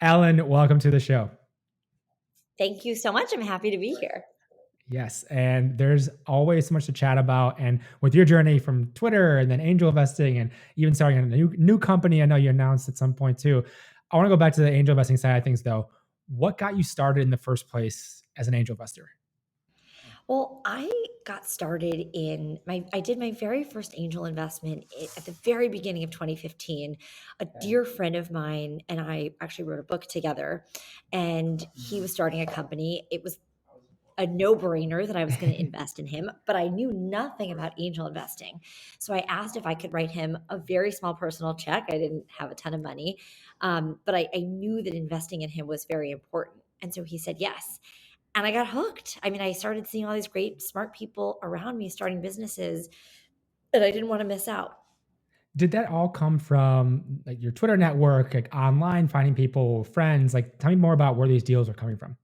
Ellen, welcome to the show. Thank you so much. I'm happy to be here. Yes, and there's always so much to chat about. And with your journey from Twitter and then angel investing and even starting a new company, I know you announced at some point too. I want to go back to the angel investing side of things though. What got you started in the first place as an angel investor? Well, I got started I did my very first angel investment at the very beginning of 2015. A dear friend of mine and I actually wrote a book together, and he was starting a company. It was a no-brainer that I was going to invest in him, but I knew nothing about angel investing. So I asked if I could write him a very small personal check. I didn't have a ton of money, but I knew that investing in him was very important. And so he said yes. And I got hooked. I mean, I started seeing all these great, smart people around me starting businesses that I didn't want to miss out. Did that all come from like your Twitter network, like online, finding people, friends? Like, tell me more about where these deals are coming from.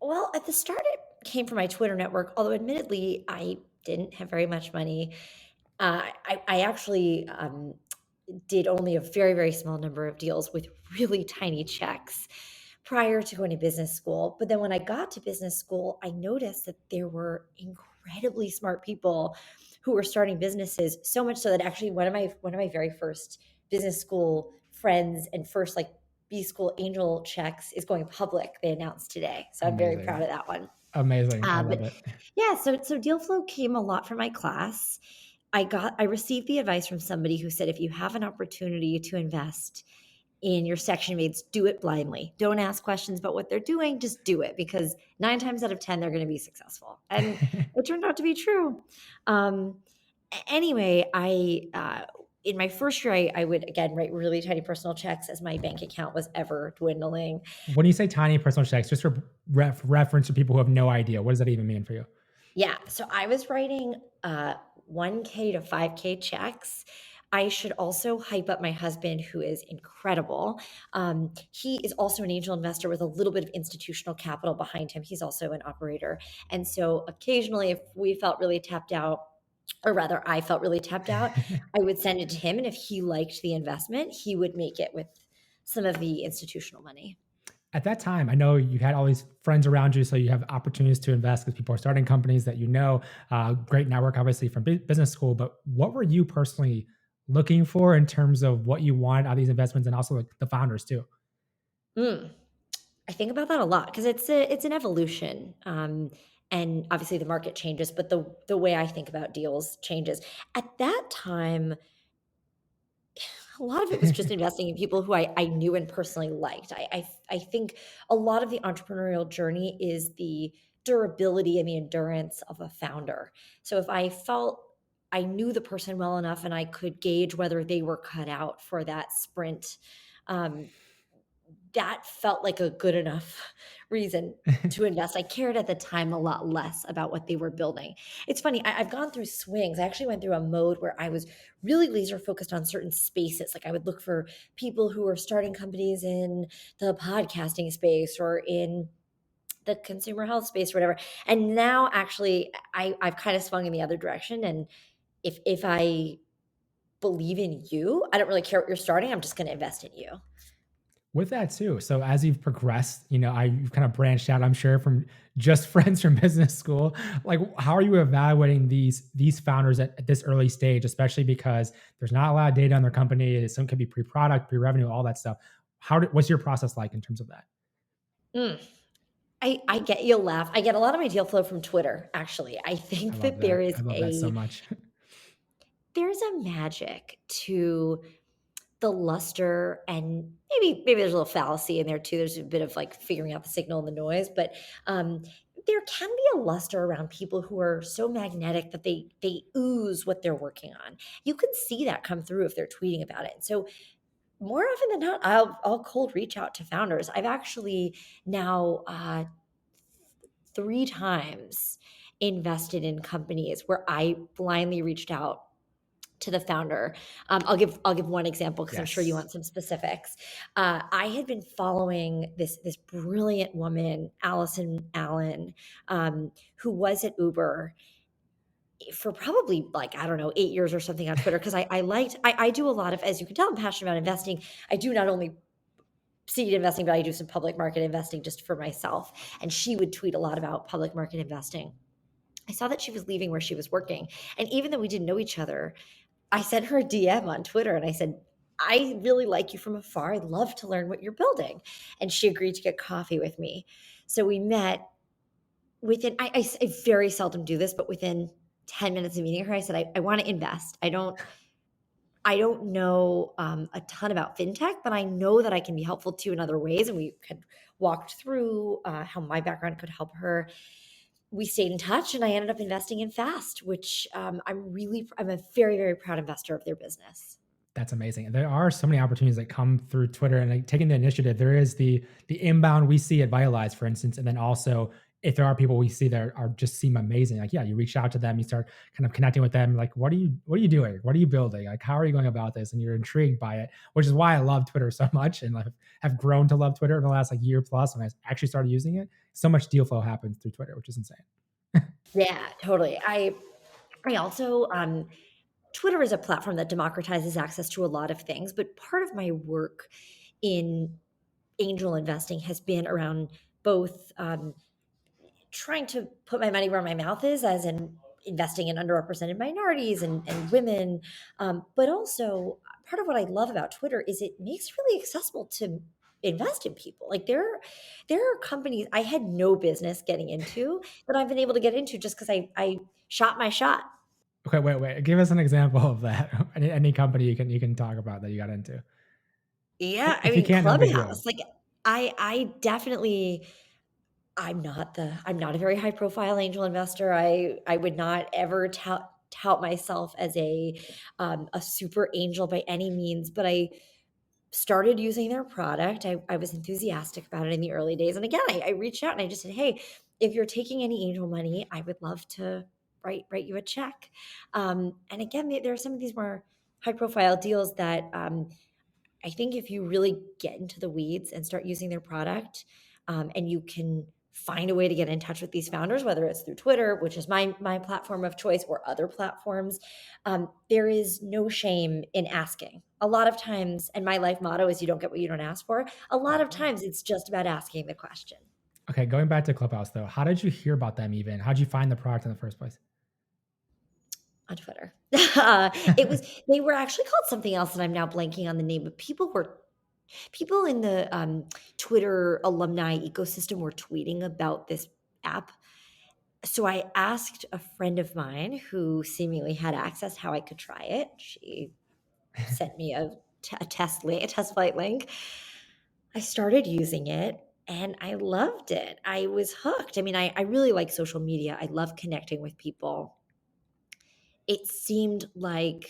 Well, at the start, it came from my Twitter network, although admittedly, I didn't have very much money. I actually did only a very, very small number of deals with really tiny checks prior to going to business school. But then when I got to business school, I noticed that there were incredibly smart people who were starting businesses, so much so that actually one of my very first business school friends and first like B school angel checks is going public. They announced today. So I'm very Amazing. proud of that one. Amazing. I love But it. yeah, so deal flow came a lot from my class. I received the advice from somebody who said, if you have an opportunity to invest in your section mates, do it blindly. Don't ask questions about what they're doing. Just do it, because 9 times out of 10, they're going to be successful. And it turned out to be true. Um, anyway, in my first year, I would again write really tiny personal checks as my bank account was ever dwindling. When you say tiny personal checks, just for reference to people who have no idea, what does that even mean for you? Yeah. So I was writing 1K to 5K checks. I should also hype up my husband, who is incredible. He is also an angel investor with a little bit of institutional capital behind him. He's also an operator. And so occasionally, if we felt really tapped out, or rather, I felt really tapped out, I would send it to him. And if he liked the investment, he would make it with some of the institutional money. At that time, I know you had all these friends around you, so you have opportunities to invest because people are starting companies that you know. Great network, obviously, from business school. But what were you personally looking for in terms of what you wanted out of these investments, and also like the founders too? Mm. I think about that a lot because it's an evolution, and obviously the market changes, but the way I think about deals changes. At that time, a lot of it was just investing in people who I knew and personally liked. I think a lot of the entrepreneurial journey is the durability and the endurance of a founder. So if I felt I knew the person well enough and I could gauge whether they were cut out for that sprint, um, that felt like a good enough reason to invest. I cared at the time a lot less about what they were building. It's funny, I've gone through swings. I actually went through a mode where I was really laser focused on certain spaces. Like I would look for people who were starting companies in the podcasting space or in the consumer health space or whatever. And now actually I've kind of swung in the other direction. And if I believe in you, I don't really care what you're starting. I'm just going to invest in you. With that too, so as you've progressed, you've kind of branched out, I'm sure, from just friends from business school. Like, how are you evaluating these founders at this early stage, especially because there's not a lot of data on their company? Some could be pre-product, pre-revenue, all that stuff. What's your process like in terms of that? Mm. I get, you'll laugh. I get a lot of my deal flow from Twitter, actually. I I think love that there that. is I love that so much. there's a magic to the luster, and maybe there's a little fallacy in there too. There's a bit of like figuring out the signal and the noise, but um there can be a luster around people who are so magnetic that they ooze what they're working on. You can see that come through if they're tweeting about it. So more often than not, I'll cold reach out to founders. I've actually now 3 times invested in companies where I blindly reached out to the founder. I'll give one example because I'm sure you Yes. want some specifics. I had been following this brilliant woman, Allison Allen, who was at Uber for probably like, I don't know, 8 years or something on Twitter, because I do a lot of, as you can tell, I'm passionate about investing. I do not only seed investing, but I do some public market investing just for myself. And she would tweet a lot about public market investing. I saw that she was leaving where she was working. And even though we didn't know each other, I sent her a DM on Twitter and I said, I really like you from afar. I'd love to learn what you're building. And she agreed to get coffee with me. So we met within, I very seldom do this, but within 10 minutes of meeting her, I said, I want to invest. I don't know a ton about fintech, but I know that I can be helpful to you in other ways. And we had walked through how my background could help her. We stayed in touch, and I ended up investing in Fast, which I'm a very, very proud investor of their business. That's amazing. And there are so many opportunities that come through Twitter and like taking the initiative. There is the inbound we see at Vitalize, for instance, and then also if there are people we see that are just seem amazing, like yeah, you reach out to them, you start kind of connecting with them, like what are you doing? What are you building? Like how are you going about this? And you're intrigued by it, which is why I love Twitter so much and like have grown to love Twitter in the last like year plus when I actually started using it. So much deal flow happens through Twitter, which is insane. Yeah, totally. I also Twitter is a platform that democratizes access to a lot of things, but part of my work in angel investing has been around both trying to put my money where my mouth is, as in investing in underrepresented minorities and women. But also, part of what I love about Twitter is it makes it really accessible to invest in people. Like there are companies I had no business getting into that I've been able to get into just because I shot my shot. Okay, wait. Give us an example of that. Any company you can talk about that you got into. Yeah, I If you mean can't, no big deal. Clubhouse. Like I definitely I'm not a very high profile angel investor. I would not ever tout myself as a super angel by any means, but I started using their product. I was enthusiastic about it in the early days. And again, I reached out and I just said, hey, if you're taking any angel money, I would love to write you a check. And again, there are some of these more high profile deals that I think if you really get into the weeds and start using their product, and you can find a way to get in touch with these founders, whether it's through Twitter, which is my platform of choice, or other platforms, there is no shame in asking. A lot of times, and my life motto is you don't get what you don't ask for. A lot Right. of times it's just about asking the question. Okay, going back to Clubhouse though, how did you hear about them even? How did you find the product in the first place? On Twitter. They were actually called something else, and I'm now blanking on the name, but people in the Twitter alumni ecosystem were tweeting about this app. So I asked a friend of mine who seemingly had access how I could try it. She sent me a test flight link. I started using it and I loved it. I was hooked. I mean, I really like social media. I love connecting with people. It seemed like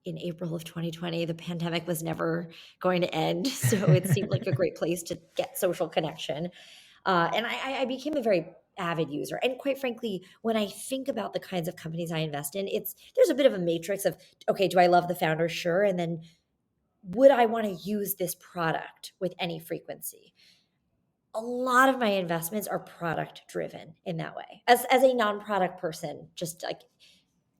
in April of 2020, the pandemic was never going to end. So it seemed like a great place to get social connection. And I became a very avid user. And quite frankly, when I think about the kinds of companies I invest in, there's a bit of a matrix of, okay, do I love the founder? Sure. And then would I want to use this product with any frequency? A lot of my investments are product driven in that way. As a non-product person, just like,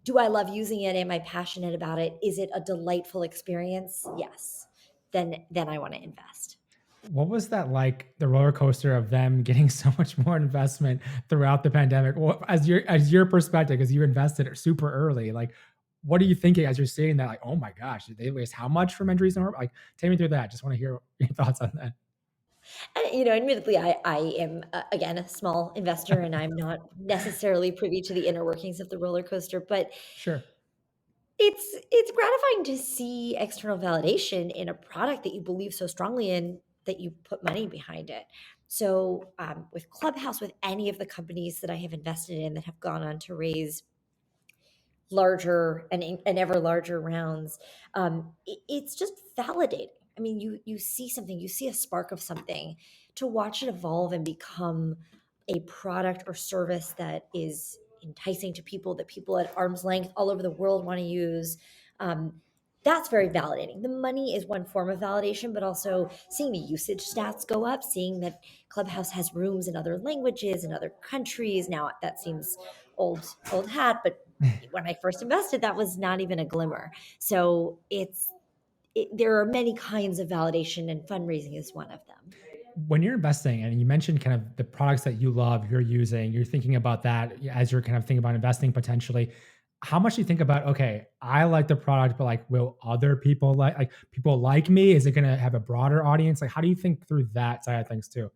do I love using it? Am I passionate about it? Is it a delightful experience? Yes. Then I want to invest. What was that like, the roller coaster of them getting so much more investment throughout the pandemic? What, as your perspective, because you invested super early, like what are you thinking as you're seeing that? Like, oh my gosh, did they waste how much from injuries and like take me through that. Just want to hear your thoughts on that. Admittedly, I am again a small investor, and I'm not necessarily privy to the inner workings of the roller coaster. But Sure. it's gratifying to see external validation in a product that you believe so strongly in that you put money behind it. So with Clubhouse, with any of the companies that I have invested in that have gone on to raise larger and ever larger rounds, it's just validating. I mean, you see something, you see a spark of something, to watch it evolve and become a product or service that is enticing to people, that people at arm's length all over the world want to use. That's very validating. The money is one form of validation, but also seeing the usage stats go up, seeing that Clubhouse has rooms in other languages in other countries. Now that seems old hat, but when I first invested, that was not even a glimmer. So there are many kinds of validation, and fundraising is one of them. When you're investing and you mentioned kind of the products that you love, you're using, you're thinking about that as you're kind of thinking about investing potentially. How much do you think about, okay, I like the product, but like, will other people like people like me? Is it going to have a broader audience? Like, how do you think through that side of things too?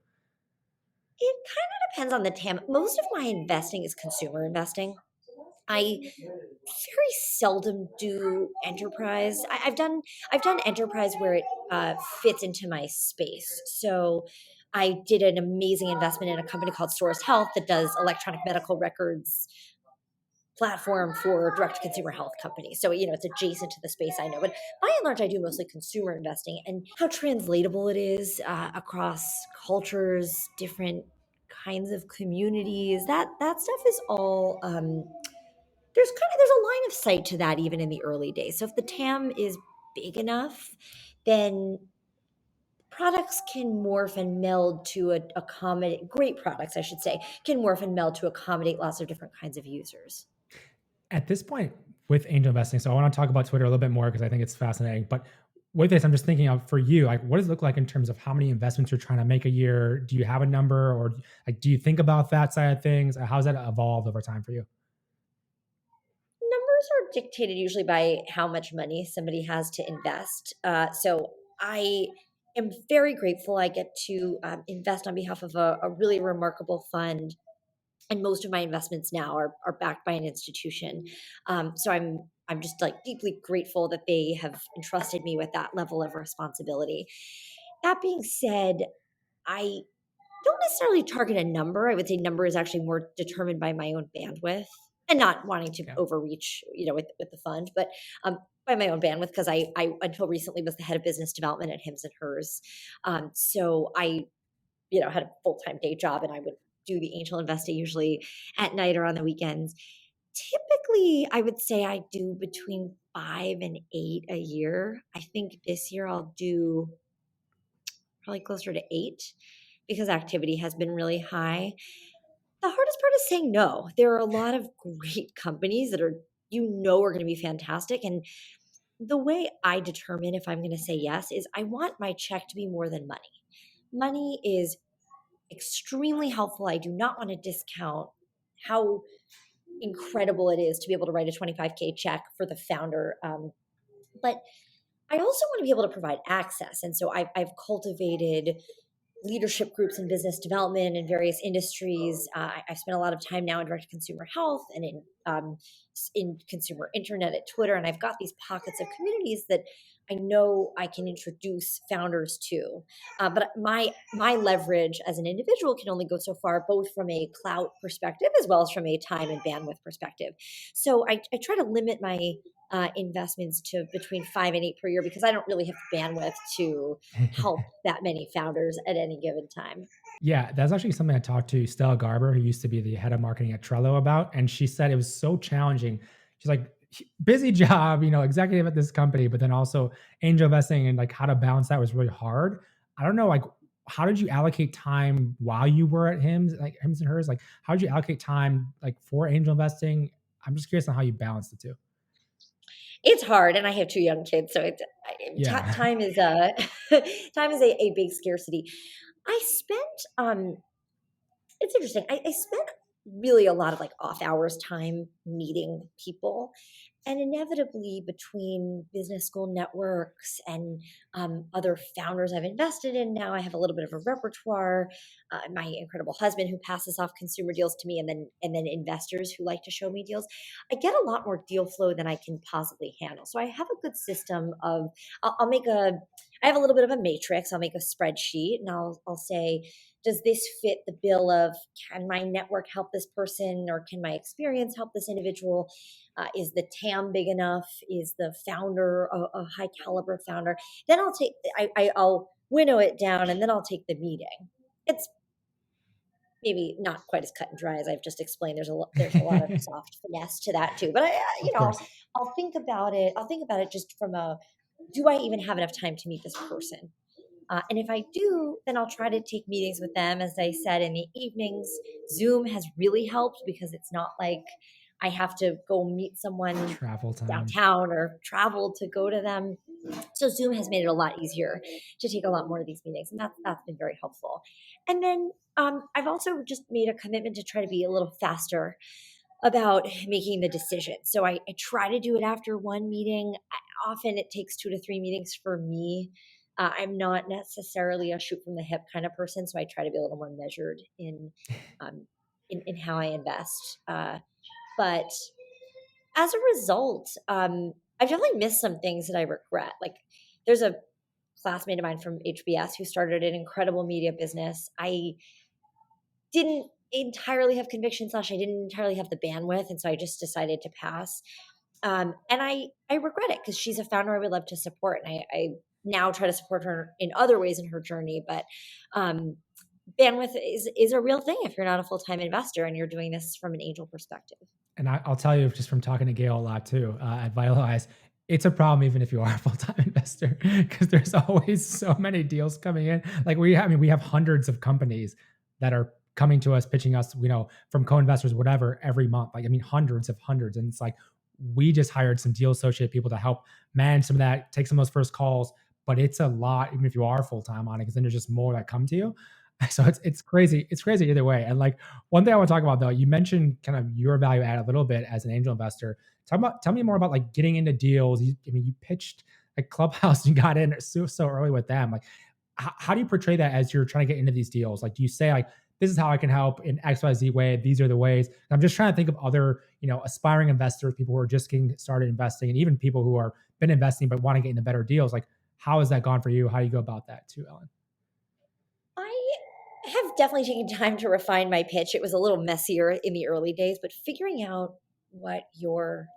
It kind of depends on the TAM. Most of my investing is consumer investing. I very seldom do enterprise. I've done enterprise where it fits into my space. So I did an amazing investment in a company called Source Health that does electronic medical records platform for direct to consumer health companies. So, it's adjacent to the space I know. But by and large, I do mostly consumer investing, and how translatable it is across cultures, different kinds of communities. That stuff is all there's a line of sight to that even in the early days. So if the TAM is big enough, then products can morph and meld to accommodate great products, I should say, can morph and meld to accommodate lots of different kinds of users. At this point with angel investing, so I want to talk about Twitter a little bit more because I think it's fascinating. But with this, I'm just thinking of for you, like, what does it look like in terms of how many investments you're trying to make a year? Do you have a number, or like, do you think about that side of things? How's that evolved over time for you? Numbers are dictated usually by how much money somebody has to invest. So I am very grateful I get to invest on behalf of a really remarkable fund, and most of my investments now are backed by an institution. So I'm just like deeply grateful that they have entrusted me with that level of responsibility. That being said, I don't necessarily target a number. I would say number is actually more determined by my own bandwidth, and not wanting to Yeah. overreach, with the fund, but by my own bandwidth, because I until recently was the head of business development at Hims and Hers. So I, had a full time day job, and I would do the angel investing usually at night or on the weekends. Typically, I would say I do between 5 and 8 a year. I think this year I'll do probably closer to 8 because activity has been really high. The hardest part is saying no. There are a lot of great companies that are going to be fantastic. And the way I determine if I'm going to say yes is I want my check to be more than money. Money is extremely helpful. I do not want to discount how incredible it is to be able to write a 25K check for the founder. But I also want to be able to provide access. And so I've cultivated leadership groups in business development in various industries. I've spent a lot of time now in direct consumer health and in consumer internet at Twitter, and I've got these pockets of communities that I know I can introduce founders to. But my leverage as an individual can only go so far, both from a clout perspective as well as from a time and bandwidth perspective. So I try to limit my investments to between 5 and 8 per year because I don't really have bandwidth to help that many founders at any given time. Yeah, that's actually something I talked to Stella Garber, who used to be the head of marketing at Trello, about. And she said it was so challenging. She's like, busy job, executive at this company, but then also angel investing, and like how to balance that was really hard. I don't know, like, how did you allocate time while you were at Hims and Hers? Like, how did you allocate time like for angel investing? I'm just curious on how you balance the two. It's hard, and I have 2 young kids, so Yeah. time is a time is a big scarcity. I spent it's interesting. I spent really a lot of like off hours time meeting people, and inevitably between business school networks and other founders I've invested in, now I have a little bit of a repertoire. My incredible husband who passes off consumer deals to me, and then investors who like to show me deals. I get a lot more deal flow than I can possibly handle. So I have a good system of I'll make a I have a little bit of a matrix. I'll make a spreadsheet, and I'll say, does this fit the bill of, can my network help this person, or can my experience help this individual? Is the TAM big enough? Is the founder a high caliber founder? Then I'll winnow it down, and then I'll take the meeting. It's maybe not quite as cut and dry as I've just explained. There's a lot of soft finesse to that too. But Of course. I'll think about it. I'll think about it just from do I even have enough time to meet this person? And if I do, then I'll try to take meetings with them. As I said, in the evenings, Zoom has really helped because it's not like I have to go meet someone Travel time. downtown or travel to go to them. So Zoom has made it a lot easier to take a lot more of these meetings, and that's been very helpful. And then I've also just made a commitment to try to be a little faster about making the decision. So I try to do it after one meeting. Often it takes 2 to 3 meetings for me. I'm not necessarily a shoot from the hip kind of person, so I try to be a little more measured um, in how I invest. But as a result, I've definitely missed some things that I regret. Like there's a classmate of mine from HBS who started an incredible media business. I didn't entirely have conviction / I didn't entirely have the bandwidth. And so I just decided to pass. And I regret it because she's a founder I would love to support. And I now try to support her in other ways in her journey. But bandwidth is a real thing if you're not a full-time investor and you're doing this from an angel perspective. And I'll tell you just from talking to Gail a lot too at Vitalize, it's a problem even if you are a full-time investor because there's always so many deals coming in. Like we have hundreds of companies that are coming to us, pitching us, from co-investors, whatever, every month. Like, hundreds. And it's like, we just hired some deal associate people to help manage some of that, take some of those first calls, but it's a lot, even if you are full-time on it, because then there's just more that come to you. So it's crazy. It's crazy either way. And like one thing I want to talk about though, you mentioned kind of your value add a little bit as an angel investor. Tell me more about like getting into deals. You pitched like Clubhouse and got in so early with them. Like how do you portray that as you're trying to get into these deals? Like, do you say like, this is how I can help in XYZ way. These are the ways. And I'm just trying to think of other, aspiring investors, people who are just getting started investing, and even people who are been investing but want to get into better deals. Like, how has that gone for you? How do you go about that too, Ellen? I have definitely taken time to refine my pitch. It was a little messier in the early days, but figuring out what your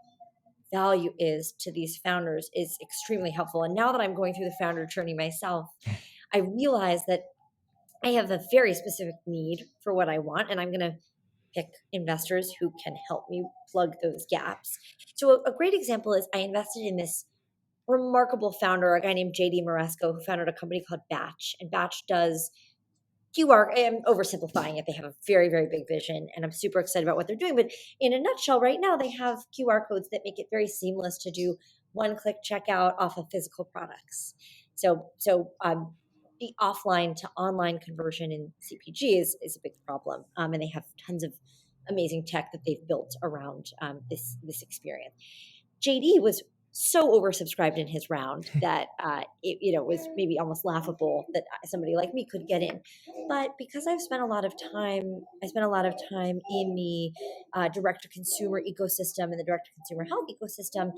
value is to these founders is extremely helpful. And now that I'm going through the founder journey myself, I realize that I have a very specific need for what I want, and I'm going to pick investors who can help me plug those gaps. So a great example is I invested in this remarkable founder, a guy named JD Moresco, who founded a company called Batch. And Batch does QR. I'm oversimplifying it. They have a very, very big vision, and I'm super excited about what they're doing. But in a nutshell, right now they have QR codes that make it very seamless to do one-click checkout off of physical products. So the offline to online conversion in CPG is a big problem, and they have tons of amazing tech that they've built around this experience. JD was so oversubscribed in his round that it was maybe almost laughable that somebody like me could get in. But because I spent a lot of time in the direct-to-consumer ecosystem and the direct-to-consumer health ecosystem,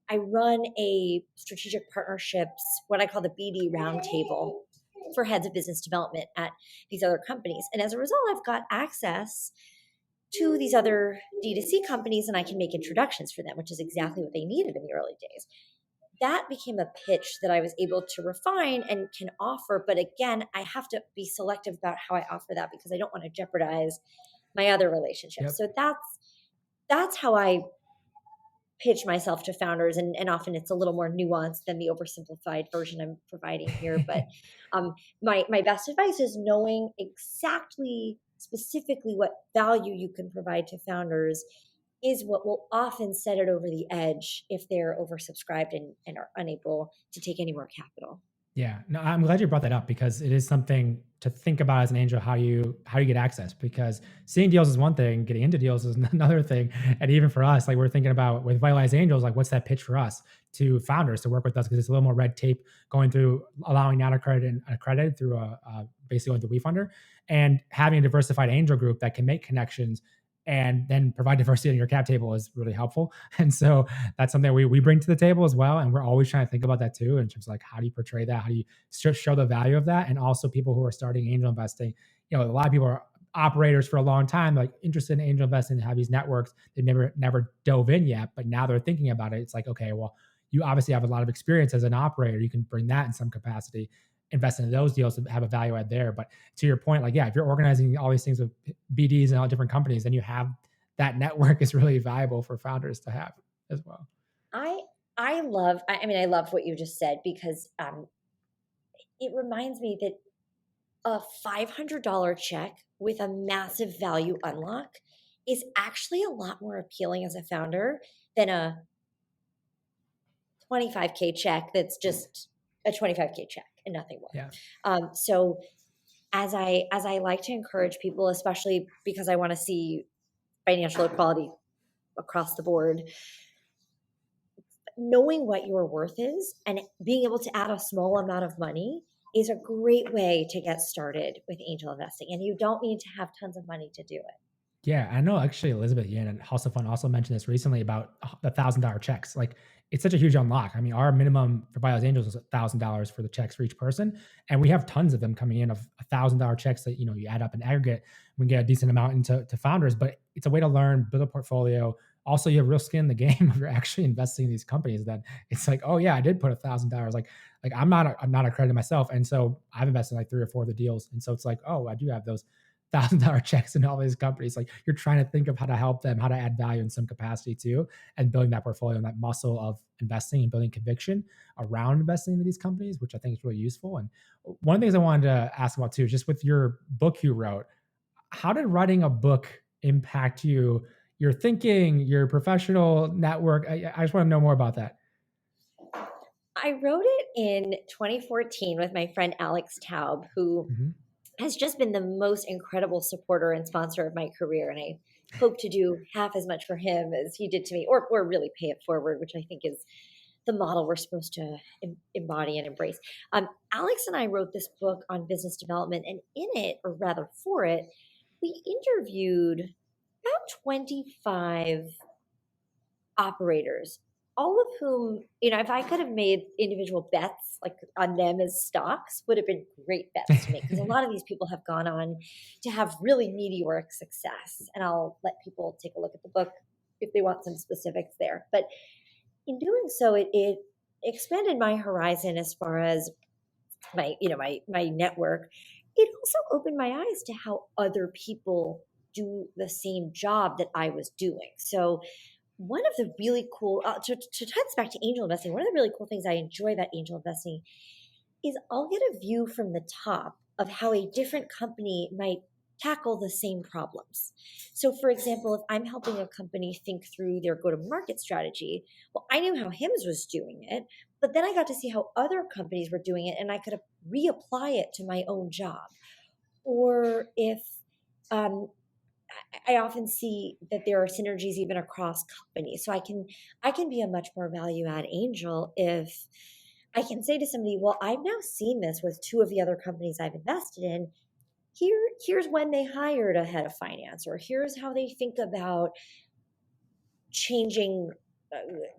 I run a strategic partnerships, what I call the BD roundtable, for heads of business development at these other companies. And as a result, I've got access to these other D2C companies, and I can make introductions for them, which is exactly what they needed in the early days. That became a pitch that I was able to refine and can offer. But again, I have to be selective about how I offer that because I don't want to jeopardize my other relationships. Yep. So that's how I pitch myself to founders, and often it's a little more nuanced than the oversimplified version I'm providing here. But my best advice is knowing exactly specifically what value you can provide to founders is what will often set it over the edge if they're oversubscribed and are unable to take any more capital. Yeah, no, I'm glad you brought that up because it is something to think about as an angel, how you get access, because seeing deals is one thing, getting into deals is another thing. And even for us, like we're thinking about with Vitalize Angels, like what's that pitch for us to founders to work with us? Because it's a little more red tape going through allowing non-accredited and accredited through basically going through WeFunder, and having a diversified angel group that can make connections and then provide diversity on your cap table is really helpful. And so that's something we bring to the table as well. And we're always trying to think about that too, in terms of like, how do you portray that? How do you show the value of that? And also people who are starting angel investing, a lot of people are operators for a long time, like interested in angel investing, have these networks. They've never dove in yet, but now they're thinking about it. It's like, okay, well, you obviously have a lot of experience as an operator. You can bring that in some capacity, invest in those deals to have a value add there. But to your point, like, yeah, if you're organizing all these things with BDs and all different companies, then you have that network is really valuable for founders to have as well. I love what you just said, because it reminds me that a $500 check with a massive value unlock is actually a lot more appealing as a founder than a 25K check that's just a 25K check and nothing more. Yeah. So as I like to encourage people, especially because I want to see financial equality across the board, knowing what your worth is and being able to add a small amount of money is a great way to get started with angel investing. And you don't need to have tons of money to do it. Yeah, I know actually Elizabeth Yin and House of Fun also mentioned this recently about the $1,000 checks. Like it's such a huge unlock. I mean, our minimum for Vitalize Angels is $1,000 for the checks for each person, and we have tons of them coming in of $1,000 checks that you add up in aggregate. We get a decent amount into founders, but it's a way to learn, build a portfolio. Also, you have real skin in the game if you're actually investing in these companies. Then it's like, oh yeah, I did put $1,000. Like I'm not accredited myself, and so I've invested in like 3 or 4 of the deals, and so it's like, oh, I do have those $1,000 checks in all these companies. Like you're trying to think of how to help them, how to add value in some capacity too, and building that portfolio and that muscle of investing and building conviction around investing in these companies, which I think is really useful. And one of the things I wanted to ask about too, just with your book you wrote, how did writing a book impact you, your thinking, your professional network? I just want to know more about that. I wrote it in 2014 with my friend Alex Taub, who has just been the most incredible supporter and sponsor of my career. And I hope to do half as much for him as he did to me, or really pay it forward, which I think is the model we're supposed to embody and embrace. Alex and I wrote this book on business development, and in it, or rather for it, we interviewed about 25 operators, all of whom, if I could have made individual bets like on them as stocks, would have been great bets to make, because a lot of these people have gone on to have really meteoric success. And I'll let people take a look at the book if they want some specifics there. But in doing so, it expanded my horizon as far as my network. It also opened my eyes to how other people do the same job that I was doing. So one of the really cool, to tie this back to angel investing, one of the really cool things I enjoy about angel investing is I'll get a view from the top of how a different company might tackle the same problems. So for example, if I'm helping a company think through their go-to-market strategy, well, I knew how HIMS was doing it, but then I got to see how other companies were doing it, and I could reapply it to my own job. Or if I often see that there are synergies even across companies. So I can be a much more value add angel if I can say to somebody, well, I've now seen this with 2 of the other companies I've invested in. Here's when they hired a head of finance, or here's how they think about changing,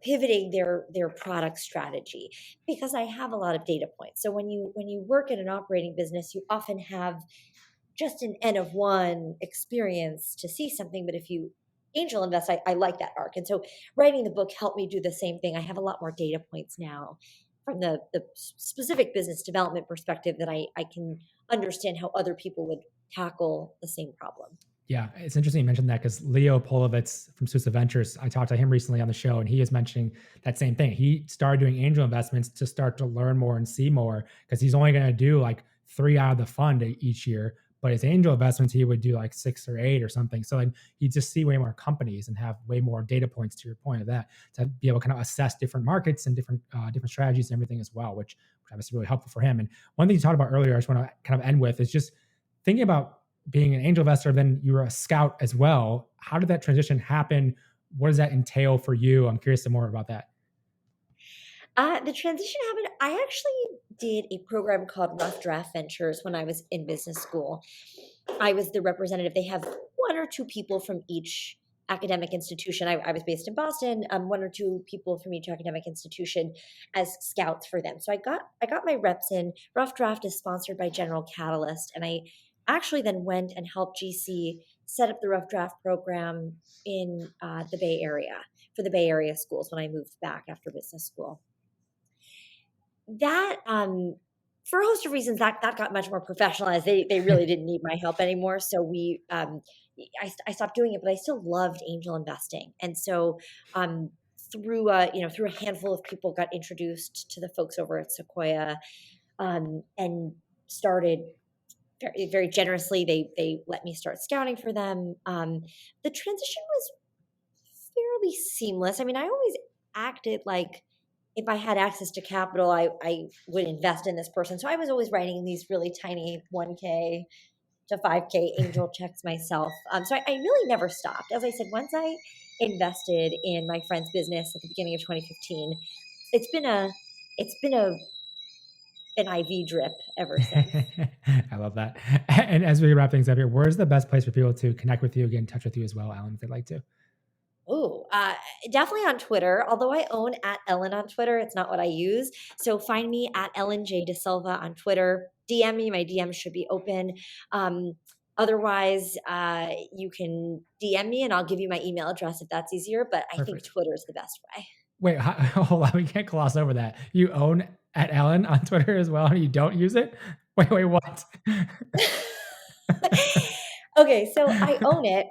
pivoting their product strategy, because I have a lot of data points. So when you work in an operating business, you often have just an N of 1 experience to see something. But if you angel invest, I like that arc. And so writing the book helped me do the same thing. I have a lot more data points now from the specific business development perspective that I can understand how other people would tackle the same problem. Yeah, it's interesting you mentioned that, because Leo Polovitz from Sousa Ventures, I talked to him recently on the show, and he is mentioning that same thing. He started doing angel investments to start to learn more and see more, because he's only going to do like 3 out of the fund each year. But his angel investments, he would do like 6 or 8 or something. So like he'd just see way more companies and have way more data points, to your point of that, to be able to kind of assess different markets and different strategies and everything as well, which obviously really helpful for him. And one thing you talked about earlier, I just want to kind of end with, is just thinking about being an angel investor, then you were a scout as well. How did that transition happen? What does that entail for you? I'm curious to more about that. The transition happened. I actually did a program called Rough Draft Ventures when I was in business school. I was the representative. They have 1 or 2 people from each academic institution. I was based in Boston. 1 or 2 people from each academic institution as scouts for them. So I got my reps in. Rough Draft is sponsored by General Catalyst, and I actually then went and helped GC set up the Rough Draft program in the Bay Area for the Bay Area schools when I moved back after business school. That for a host of reasons that got much more professionalized. They really didn't need my help anymore. So I stopped doing it, but I still loved angel investing. And so through a handful of people, got introduced to the folks over at Sequoia, and started very, very generously. They let me start scouting for them. The transition was fairly seamless. I mean, I always acted like if I had access to capital, I would invest in this person. So I was always writing these really tiny 1K to 5K angel checks myself. So I really never stopped. As I said, once I invested in my friend's business at the beginning of 2015, it's been a it's been a an IV drip ever since. I love that. And as we wrap things up here, where's the best place for people to connect with you, get in touch with you as well, Alan, if they'd like to? Oh, definitely on Twitter. Although I own at Ellen on Twitter, it's not what I use. So find me at Ellen J DaSilva on Twitter. DM me; my DMs should be open. Um, Otherwise, you can DM me, and I'll give you my email address if that's easier. But I think Perfect. Twitter is the best way. Wait, hold on. We can't gloss over that. You own at Ellen on Twitter as well, and you don't use it? Wait, what? Okay, so I own it.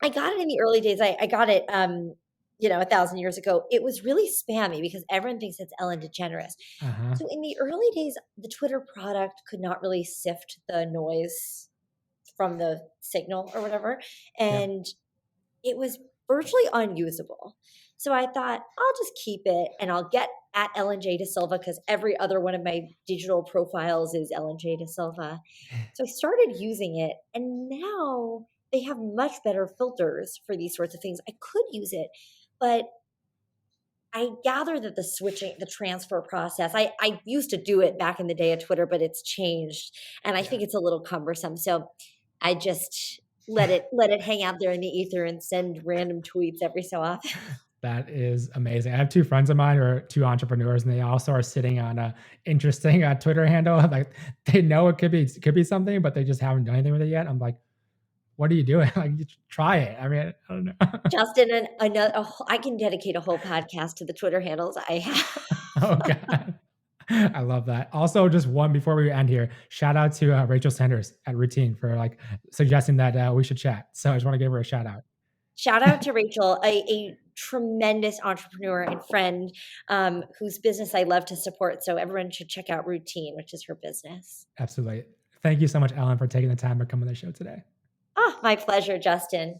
I got it in the early days. I got it, 1,000 years ago. It was really spammy because everyone thinks it's Ellen DeGeneres. Uh-huh. So in the early days, the Twitter product could not really sift the noise from the signal or whatever, Yeah. and it was virtually unusable. So I thought I'll just keep it and I'll get at Ellen J DaSilva because every other one of my digital profiles is Ellen J DaSilva. So I started using it, and now they have much better filters for these sorts of things. I could use it, but I gather that the transfer process, I used to do it back in the day at Twitter, but it's changed. And I Yeah. think it's a little cumbersome. So I just let it hang out there in the ether and send random tweets every so often. That is amazing. I have two friends of mine who are two entrepreneurs, and they also are sitting on a interesting Twitter handle. Like they know it could be something, but they just haven't done anything with it yet. I'm like, what are you doing? Like, you try it. I mean, I don't know. Justin, and another, I can dedicate a whole podcast to the Twitter handles I have. Oh God. I love that. Also, just one before we end here, shout out to Rachel Sanders at Routine for like suggesting that we should chat. So I just want to give her a shout out. Shout out to Rachel, a tremendous entrepreneur and friend, whose business I love to support. So everyone should check out Routine, which is her business. Absolutely. Thank you so much, Ellen, for taking the time to come on the show today. Oh, my pleasure, Justin.